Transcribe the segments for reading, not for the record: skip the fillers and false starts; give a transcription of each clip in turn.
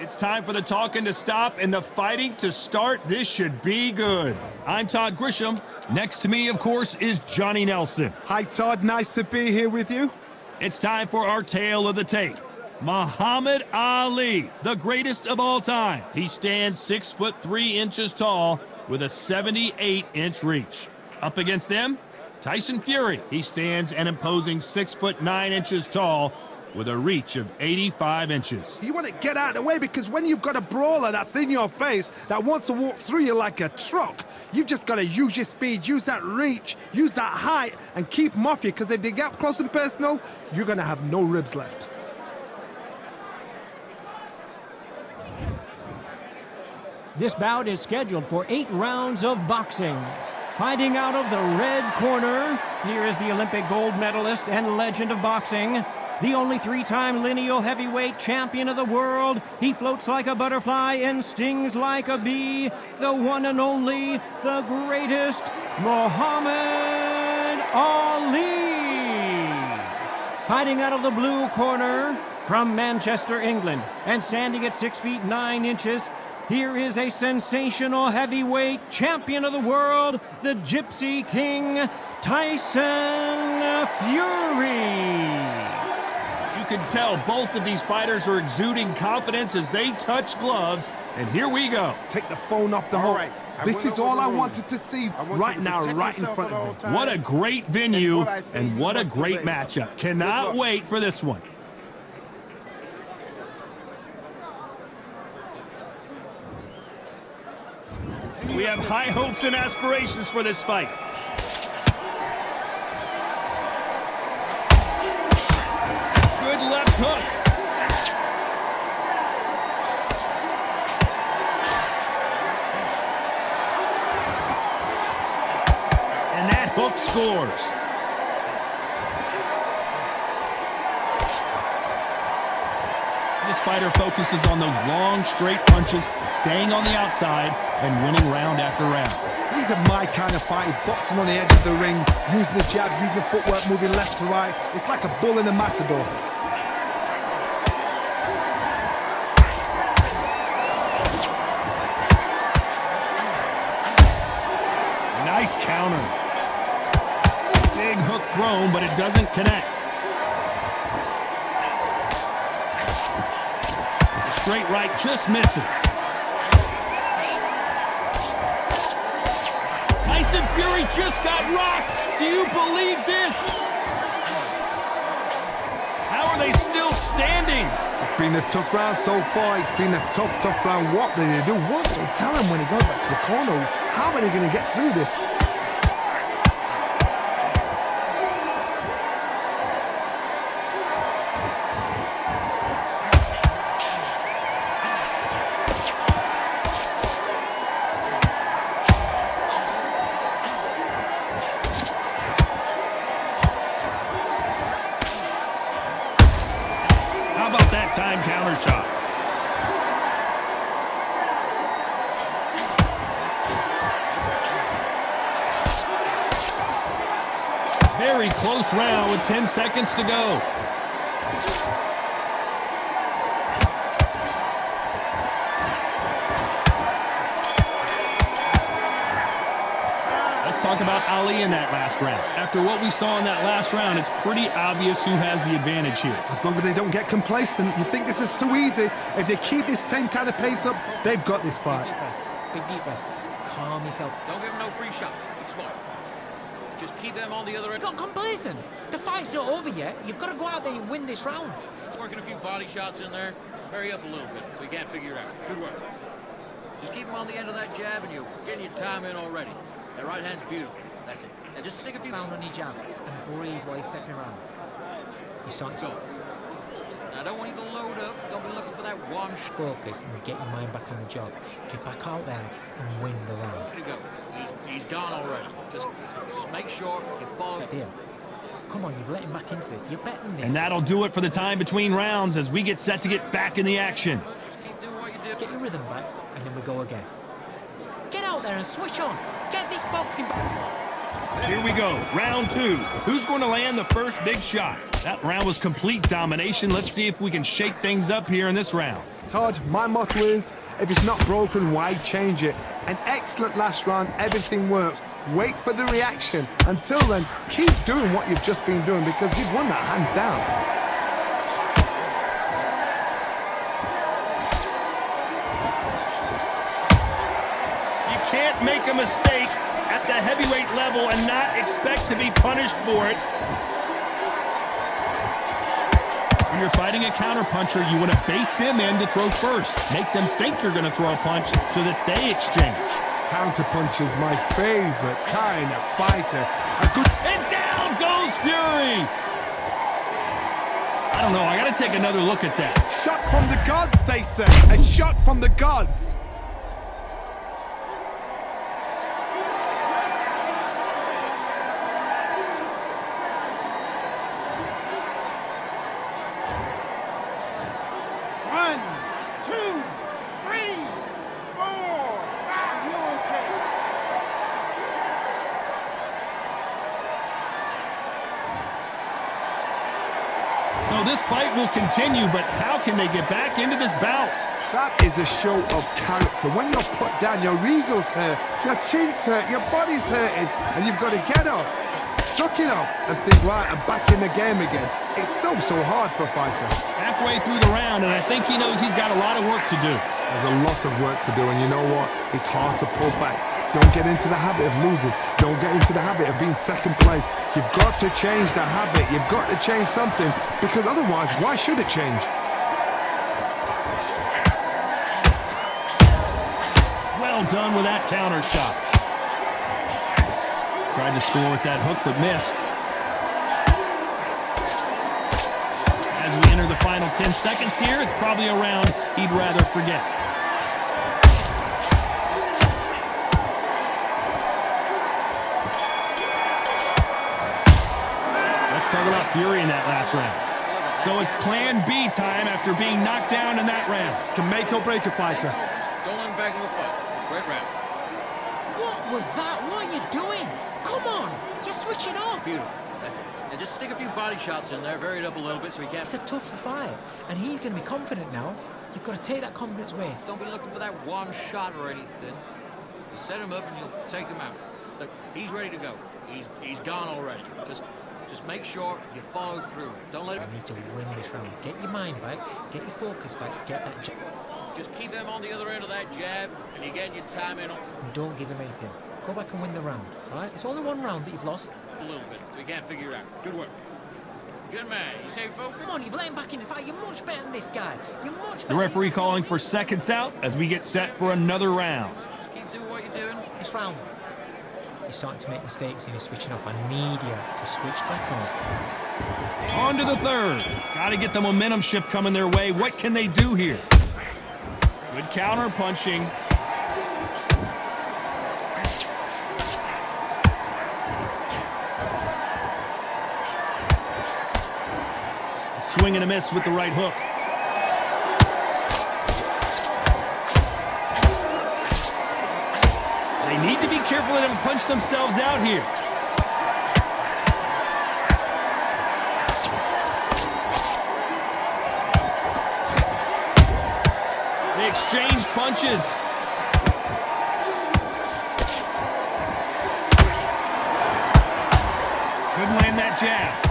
It's time for the talking to stop and the fighting to start. This should be good. I'm Todd Grisham. Next to me, of course, is Johnny Nelson. Hi, Todd. Nice to be here with you. It's time for our tale of the tape. Muhammad Ali, the greatest of all time. He stands 6'3" tall with a 78-inch reach. Up against them, Tyson Fury. He stands an imposing 6'9" tall with a reach of 85 inches. You want to get out of the way because when you've got a brawler that's in your face that wants to walk through you like a truck, you've just got to use your speed, use that reach, use that height, and keep them off you, because if they get up close and personal, you're going to have no ribs left. This bout is scheduled for 8 rounds of boxing. Fighting out of the red corner, here is the Olympic gold medalist and legend of boxing, the only 3-time lineal heavyweight champion of the world. He floats like a butterfly and stings like a bee. The one and only, the greatest, Muhammad Ali. Fighting out of the blue corner, from Manchester, England, and standing at 6'9", here is a sensational heavyweight champion of the world, the Gypsy King, Tyson Fury. You can tell both of these fighters are exuding confidence as they touch gloves, and here we go. Take the phone off the hook. Right. This is all I wanted to see right now, right in front of me. What a great venue, and what a great matchup. Cannot wait for this one. We have high hopes and aspirations for this fight. Good left hook. And that hook scores. This fighter focuses on those long, straight punches, staying on the outside, and winning round after round. These are my kind of fighters, boxing on the edge of the ring, using the jab, using the footwork, moving left to right. It's like a bull in a matador. Nice counter. Big hook thrown, but it doesn't connect. The straight right just misses. Tyson Fury just got rocked. Do you believe this? How are they still standing? It's been a tough round so far. It's been a tough round. What do they do? What do they tell him when he goes back to the corner? How are they going to get through this? How about that time counter shot? Very close round with 10 seconds to go. Let's talk about Ali in that last round. After what we saw in that last round, it's pretty obvious who has the advantage here. As long as they don't get complacent, you think this is too easy. If they keep this same kind of pace up, they've got this fight. Big deep breath. Calm yourself. Don't give them no free shots. Be smart. Just keep them on the other end. You got complacent. The fight's not over yet. You've got to go out there and win this round. Working a few body shots in there. Hurry up a little bit so you can't figure it out. Good work. Just keep them on the end of that jab and you're getting your time in already. That right hand's beautiful. That's it. Now just stick a few Pound on your jab and breathe while you're stepping around. You're starting to go. Now I don't want you to load up. Don't be looking for that one focus and get your mind back on the job. Get back out there and win the round. There you go. He's gone already. Just make sure you follow. Good deal. Come on, you've let him back into this. You're betting this. And that'll do it for the time between rounds as we get set to get back in the action. Just keep doing what you do. Get your rhythm back, and then we go again. Get out there and switch on. Get this boxing back. Here we go, round 2. Who's going to land the first big shot? That round was complete domination. Let's see if we can shake things up here in this round. Todd, my motto is, if it's not broken, why change it? An excellent last round, everything works. Wait for the reaction. Until then, keep doing what you've just been doing because you've won that hands down. You can't make a mistake at the heavyweight level and not expect to be punished for it. When you're fighting a counterpuncher, you want to bait them in to throw first. Make them think you're going to throw a punch so that they exchange. Counterpuncher's my favorite kind of fighter. And down goes Fury! I don't know, I got to take another look at that. Shot from the gods, they say. A shot from the gods. So this fight will continue, but how can they get back into this bout? That is a show of character. When you're put down, your ego's hurt, your chin's hurt, your body's hurting, and you've got to get up, suck it up, and think, right, I'm back in the game again. It's so hard for a fighter. Halfway through the round, and I think he knows he's got a lot of work to do. There's a lot of work to do, and you know what? It's hard to pull back. Don't get into the habit of losing. Don't get into the habit of being second place. You've got to change the habit. You've got to change something, because otherwise, why should it change? Well done with that counter shot. Tried to score with that hook, but missed. As we enter the final 10 seconds here, it's probably a round he'd rather forget. Let's talk about Fury in that last round. So it's plan B time after being knocked down in that round. Can make or break a fighter. Don't let him back in the fight. Great round. What was that? What are you doing? Come on, you're switching off. Beautiful. That's it. And just stick a few body shots in there, vary it up a little bit so he can't... It's a tougher fight, and he's going to be confident now. You've got to take that confidence away. Don't be looking for that one shot or anything. You set him up and you'll take him out. Look, he's ready to go. He's gone already. Just make sure you follow through. Don't let him... You need to win this round. Get your mind back, get your focus back, get that jab. Just keep him on the other end of that jab, and you get your time in And don't give him anything. Go back and win the round, all right? It's only one round that you've lost. a little bit so you can't figure it out. Good work. Good man. You stay focused? Come on, you've let him back in the fight. You're much better than this guy. You're much better. The referee calling for seconds out as we get set for another round. Just keep doing what you're doing. This round, you're starting to make mistakes and you're switching off. I need you to switch back on. On to the third. Got to get the momentum shift coming their way. What can they do here? Good counter punching. Swing and a miss with the right hook. They need to be careful they don't punch themselves out here. They exchange punches. Couldn't land that jab.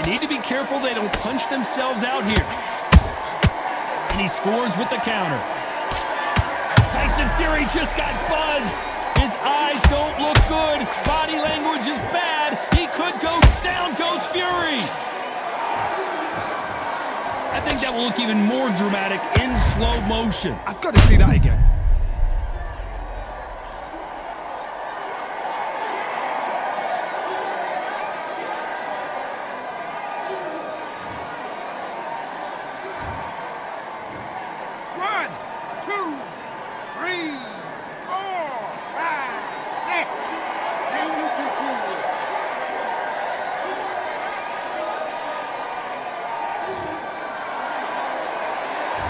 Need to be careful they don't punch themselves out here. And he scores with the counter. Tyson Fury just got buzzed. His eyes don't look good. Body language is bad. He could go down, goes Fury. I think that will look even more dramatic in slow motion. I've got to see that again.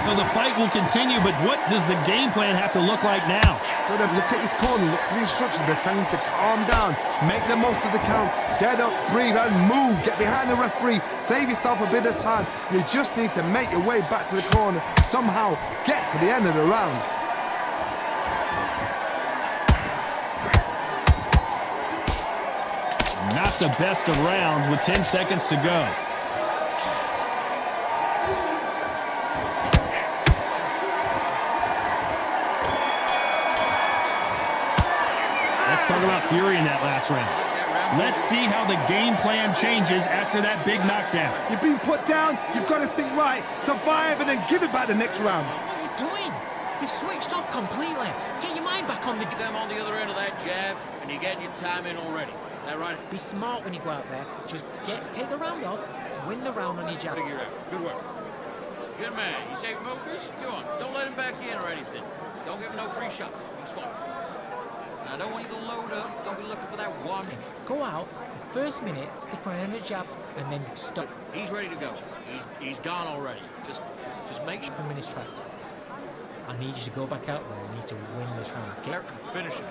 So the fight will continue, but what does the game plan have to look like now? So then look at his corner, look at the instructions. They're telling him to calm down, make the most of the count, get up, breathe, and move. Get behind the referee, save yourself a bit of time. You just need to make your way back to the corner, somehow get to the end of the round. Not the best of rounds with 10 seconds to go. Let's talk about fury in that last round. Let's see how the game plan changes after that big knockdown. You've been put down, you've got to think right, survive, and then give it back the next round. What are you doing? You've switched off completely. Get your mind back on the... Get them on the other end of that jab, and you're getting your time in already. Is that right? Be smart when you go out there. Just take the round off, win the round on your jab. Figure it out. Good work. Good man. You stay focused? Go on. Don't let him back in or anything. Don't give him no free shots. Be smart. I don't want you to load up. Don't be looking for that one. Go out, the first minute, stick around the jab, and then stop. He's ready to go. He's gone already. Just make sure. Him in his tracks. I need you to go back out there. I need to win this round. Get and finish it.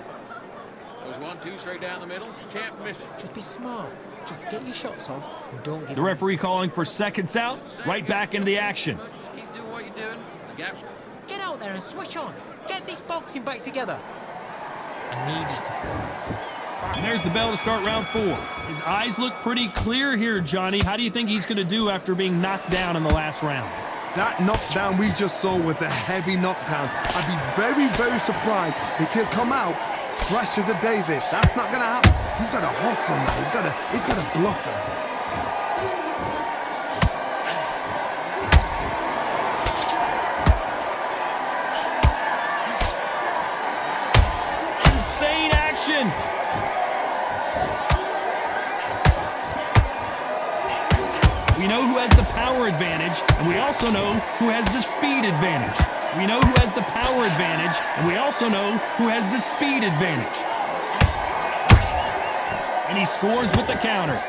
Goes 1-2 straight down the middle. You can't miss it. Just be smart. Just get your shots off and don't give The referee calling for seconds out, right back into the action. Just keep doing what you're doing. The gaps. Get out there and switch on. Get this boxing back together. I need you to... And there's the bell to start round 4. His eyes look pretty clear here, Johnny. How do you think he's going to do after being knocked down in the last round? That knockdown we just saw was a heavy knockdown. I'd be very, very surprised if he'll come out fresh as a daisy. That's not going to happen. He's got to hustle now. He's got to bluff them. Insane action! We know who has the power advantage, and we also know who has the speed advantage. We know who has the power advantage, and we also know who has the speed advantage. And he scores with the counter.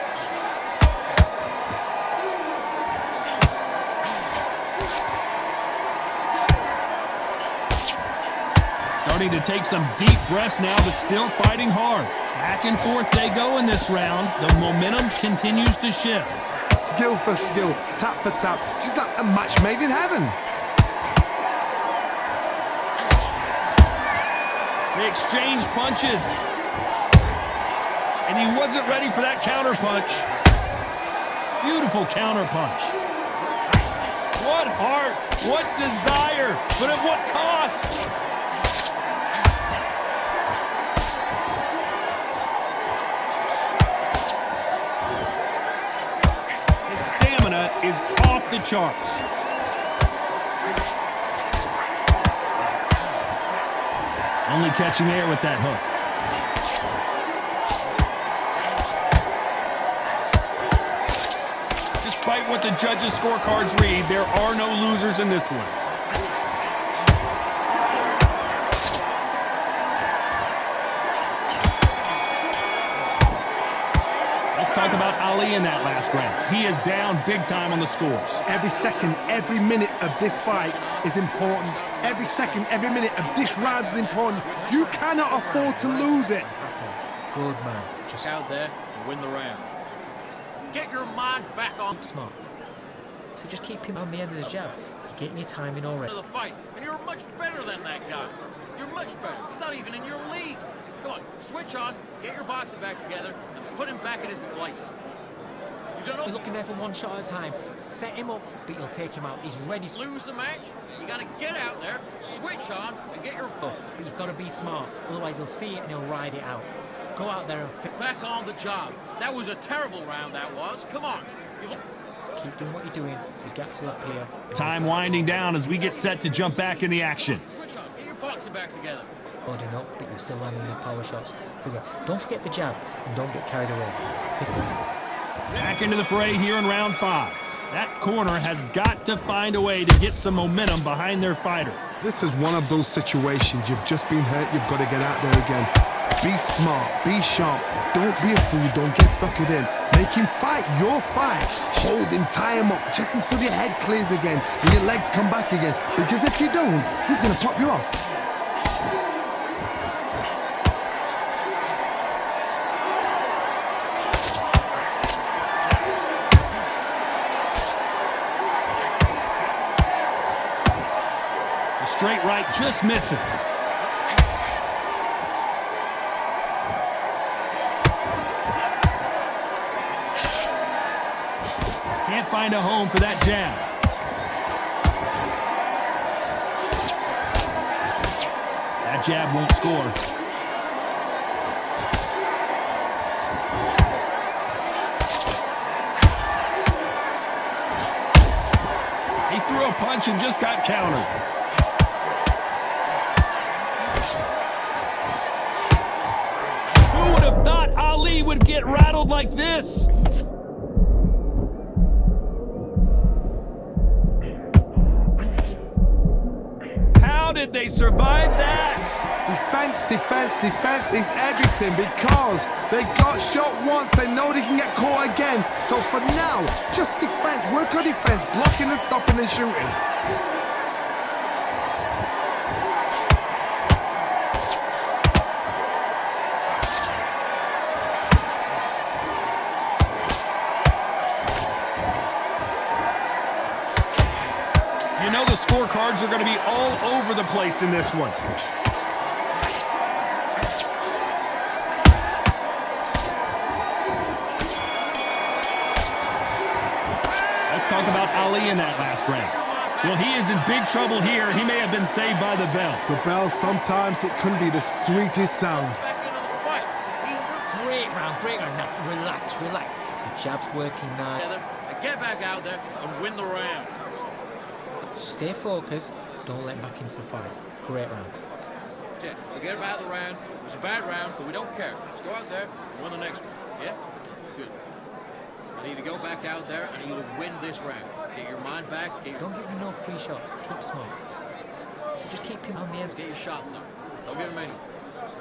Starting to take some deep breaths now, but still fighting hard. Back and forth they go in this round. The momentum continues to shift. Skill for skill, tap for tap. She's like a match made in heaven. They exchange punches. And he wasn't ready for that counter punch. Beautiful counter punch. What heart, what desire, but at what cost? His stamina is off the charts. Only catching air with that hook. Despite what the judges' scorecards read, there are no losers in this one. Let's talk about Ali in that last round. He is down big time on the scores. Every second, every minute of this fight is important. Every second, every minute of this round is important. You cannot afford to lose it. Good man. Just Out there and win the round. Get your mind back on smart. So just keep him on the end of the jab. You're getting your timing already. the fight, and you're much better than that guy. You're much better. He's not even in your league. Go on, switch on, get your boxing back together, and put him back in his place. You don't know. You're looking there for one shot at a time. Set him up, but you'll take him out. He's ready to Lose the match. You got to get out there, switch on, and get your go. But you've got to be smart. Otherwise, he'll see it and he'll ride it out. Go out there and back on the job. That was a terrible round, that was. Come on. keep doing what you're doing. Your gaps are up here. Time winding down as we get set to jump back in the action. Switch on. Get your boxing back together. Loading up, but you're still landing your power shots. Good work. Don't forget the jab and don't get carried away. Back into the fray here in round 5. That corner has got to find a way to get some momentum behind their fighter. This is one of those situations. You've just been hurt. You've got to get out there again. Be smart. Be sharp. Don't be a fool. Don't get suckered in. Make him fight your fight. Hold him, tie him up, just until your head clears again and your legs come back again. Because if you don't, he's going to top you off. The straight right just misses. Can't find a home for that jab. That jab won't score. He threw a punch and just got countered. Who would have thought Ali would get rattled like this? How did they survive that? Defense, defense, defense is everything because they got shot once, they know they can get caught again. So for now, just defense, work on defense, blocking and stopping and shooting. You know the scorecards are going to be all over the place in this one. Let's talk about Ali in that last round. Well, he is in big trouble here. He may have been saved by the bell. The bell, sometimes it can be the sweetest sound. Back into the fight. Great round, great round. Now, relax, relax. The jab's working now. Together, and get back out there and win the round. Stay focused. Don't let back into the fight. Great round. Okay, forget about the round. It was a bad round, but we don't care. Let's go out there and win the next one. Yeah? Good. I need to go back out there and I need to win this round. Get your mind back. Don't give him no free shots. Keep smart. So just keep him on the end. Get your shots up. Don't give him anything.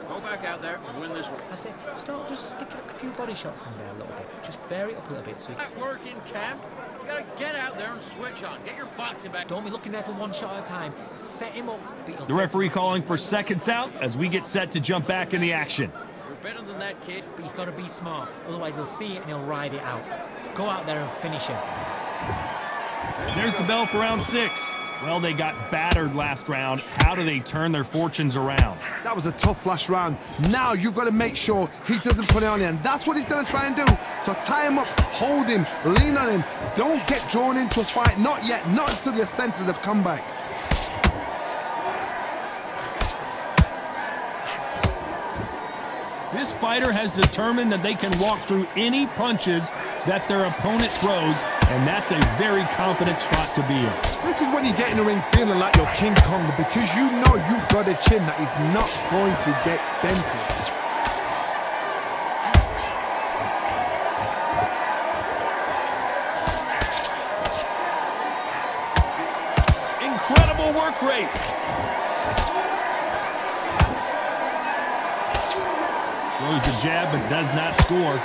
Go back out there and win this round. I say, start just sticking a few body shots in there a little bit. Just vary it up a little bit so you At work in camp, you gotta get out there and switch on. Get your boxing back. don't be looking there for one shot at a time. Set him up. The referee calling for seconds out as we get set to jump back in the action. You're better than that, kid. But you've got to be smart. Otherwise, he'll see it and he'll ride it out. Go out there and finish him. There's the bell for round 6. Well, they got battered last round. How do they turn their fortunes around? That was a tough last round. Now you've got to make sure he doesn't put it on you, and that's what he's going to try and do. So tie him up, hold him, lean on him. Don't get drawn into a fight. Not yet. Not until your senses have come back. This fighter has determined that they can walk through any punches that their opponent throws, and that's a very confident spot to be in. This is when you get in the ring feeling like you're King Kong because you know you've got a chin that is not going to get dented. Incredible work rate. Throws the jab but does not score.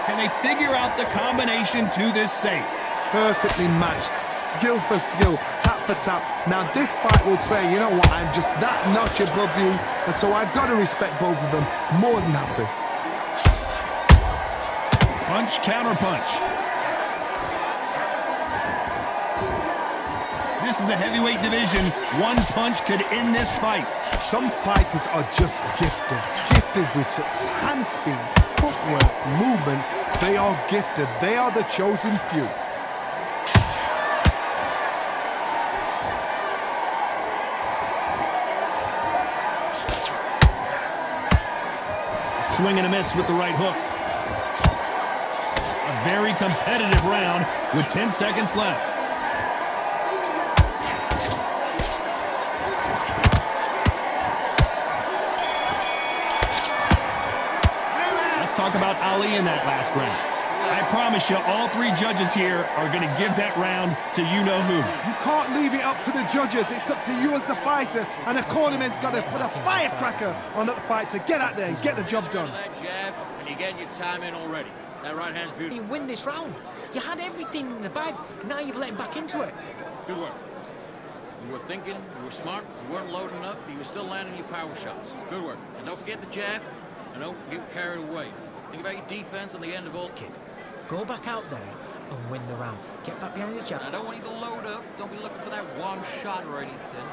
Can they figure out the combination to this safe? Perfectly matched, skill for skill, tap for tap. Now this fight will say, you know what, I'm just that notch above you, and so I've got to respect both of them. More than happy. Punch, counter punch. This is the heavyweight division. One punch could end this fight. Some fighters are just gifted. Gifted with such hand speed, footwork, movement. They are gifted. They are the chosen few. Swing and a miss with the right hook. A very competitive round with 10 seconds left. Let's talk about Ali in that last round. I promise you, all three judges here are going to give that round to you-know-who. You can't leave it up to the judges. It's up to you as the fighter, and the cornerman's got to put a firecracker on that fight to get out there and get the job done. That jab, and you're getting your time in already. That right hand's beautiful. You win this round. You had everything in the bag. Now you've let him back into it. Good work. You were thinking, you were smart, you weren't loading up, but you were still landing your power shots. Good work. And don't forget the jab, and don't get carried away. Think about your defense on the end of all. Kid, go back out there and win the round. Get back behind the jab. I don't want you to load up. Don't be looking for that one shot or anything.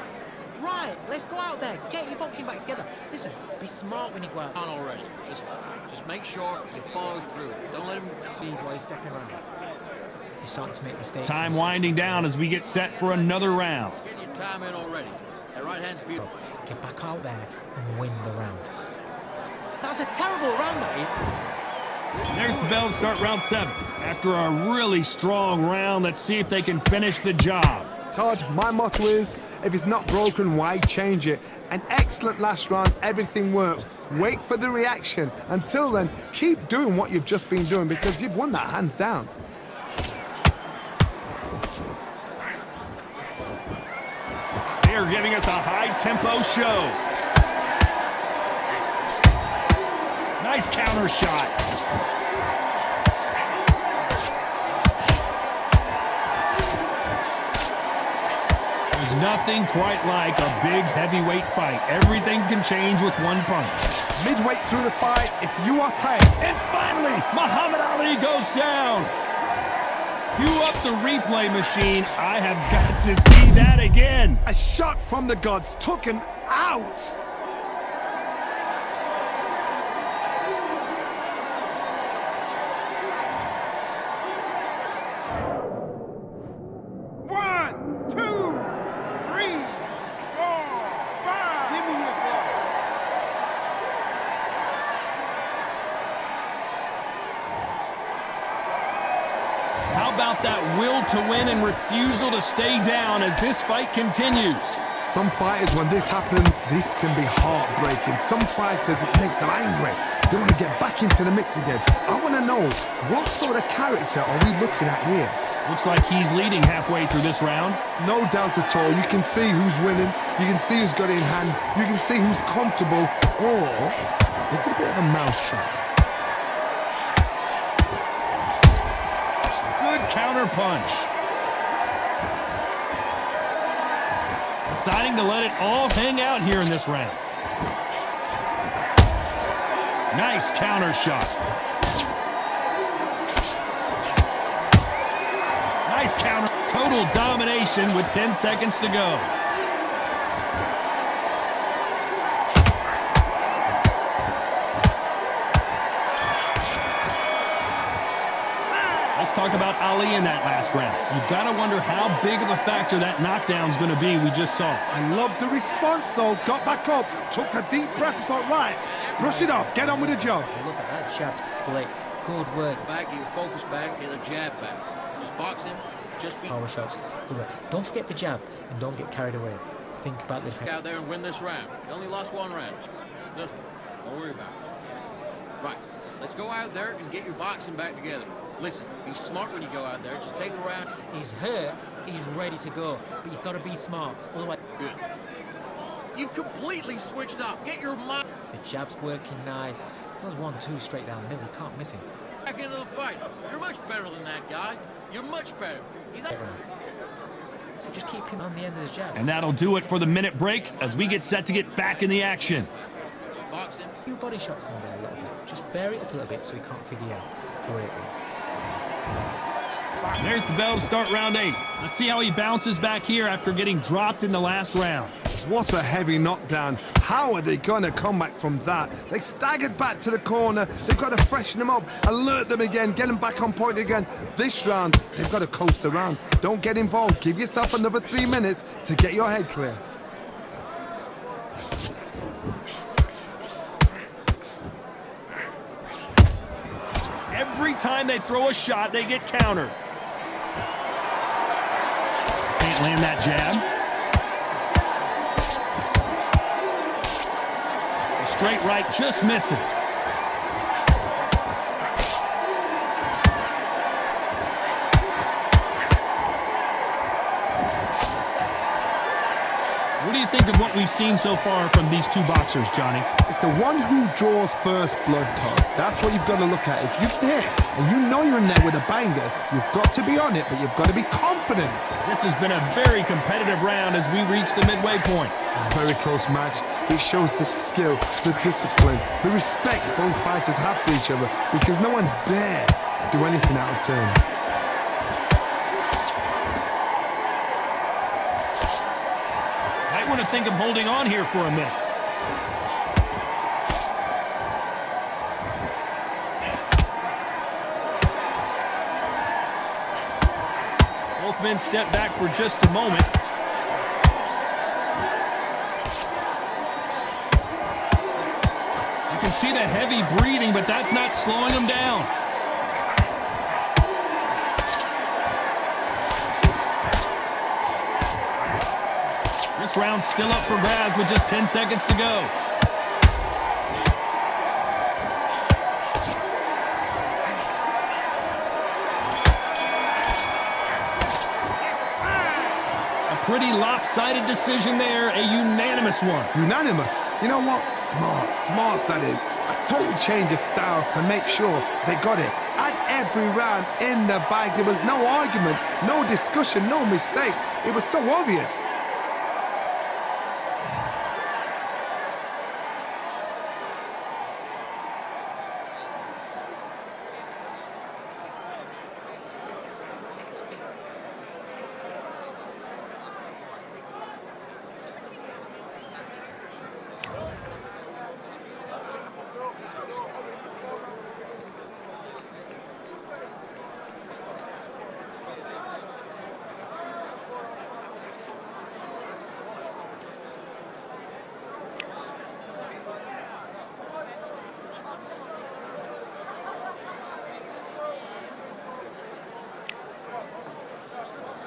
Right, let's go out there. Get your boxing back together. Listen, be smart when you go out. On already. Just make sure you follow through. Don't let him Speed while you're stepping around. You're starting to make mistakes. Time winding down as we get set for another round. get your time in already. That right hand's beautiful. Get back out there and win the round. That's a terrible round, that is. There's the bell to start round 7. After a really strong round, let's see if they can finish the job. Todd, my motto is, if it's not broken, why change it? An excellent last round, everything works. Wait for the reaction. Until then, keep doing what you've just been doing because you've won that hands down. They are giving us a high-tempo show. Nice counter shot. There's nothing quite like a big heavyweight fight. Everything can change with one punch. Midway through the fight, if you are tired, And finally, Muhammad Ali goes down. Cue up the replay machine. I have got to see that again. a shot from the gods took him out. One, two, three, four, five. Give me your ball. How about that will to win and refusal to stay down as this fight continues? Some fighters, when this happens, this can be heartbreaking. Some fighters, it makes them angry. They want to get back into the mix again. I want to know, what sort of character are we looking at here? Looks like he's leading halfway through this round. No doubt at all. You can see who's winning. You can see who's got it in hand. You can see who's comfortable. Or it's a bit of a mousetrap. Good counter punch. Deciding to let it all hang out here in this round. Nice counter shot. Nice counter. Total domination with 10 seconds to go. Let's talk about Ali in that last round. You've got to wonder how big of a factor that knockdown's going to be we just saw. I love the response, though. Got back up, took a deep breath and thought, right, brush it off, get on with the job. Look at that jab slick. Good work. Back, get your focus back, get the jab back. Just box him. Just be Power shots. Good work. Don't forget the jab and don't get carried away. Think about the defense. out there and win this round. You only lost one round. Nothing. Don't worry about it. Right. Let's go out there and get your boxing back together. Listen, be smart when you go out there. Just take the round. He's hurt. He's ready to go. But you've got to be smart. Otherwise, Good. You've completely switched off. Get your mind the jab's working nice. Goes 1-2 straight down the middle. You can't miss him. back into the fight. You're much better than that guy. You're much better. He's not. So just keep him on the end of his jab. And that'll do it for the minute break as we get set to get back in the action. Just box him. Few body shots in there a little bit. Just vary it up a little bit so he can't figure out. Great. There's the bell to start round 8. Let's see how he bounces back here after getting dropped in the last round. What a heavy knockdown. How are they going to come back from that? They staggered back to the corner. They've got to freshen them up, alert them again, get them back on point again. This round, they've got to coast around. Don't get involved. Give yourself another 3 minutes to get your head clear. Every time they throw a shot, they get countered. Can't land that jab. The straight right just misses. we've seen so far from these two boxers, Johnny? It's the one who draws first blood, Todd. That's what you've got to look at. If you're there and you know you're in there with a banger, you've got to be on it, but you've got to be confident. This has been a very competitive round as we reach the midway point. A very close match. It shows the skill, the discipline, the respect both fighters have for each other, because no one dare do anything out of turn. Might want to think of holding on here for a minute. Both men step back for just a moment. You can see the heavy breathing, but that's not slowing them down. This round's still up for grabs with just 10 seconds to go. Pretty lopsided decision there, a unanimous one. Unanimous? You know what? Smart that is. A total change of styles to make sure they got it. At every round in the bag, there was no argument, no discussion, no mistake. It was so obvious.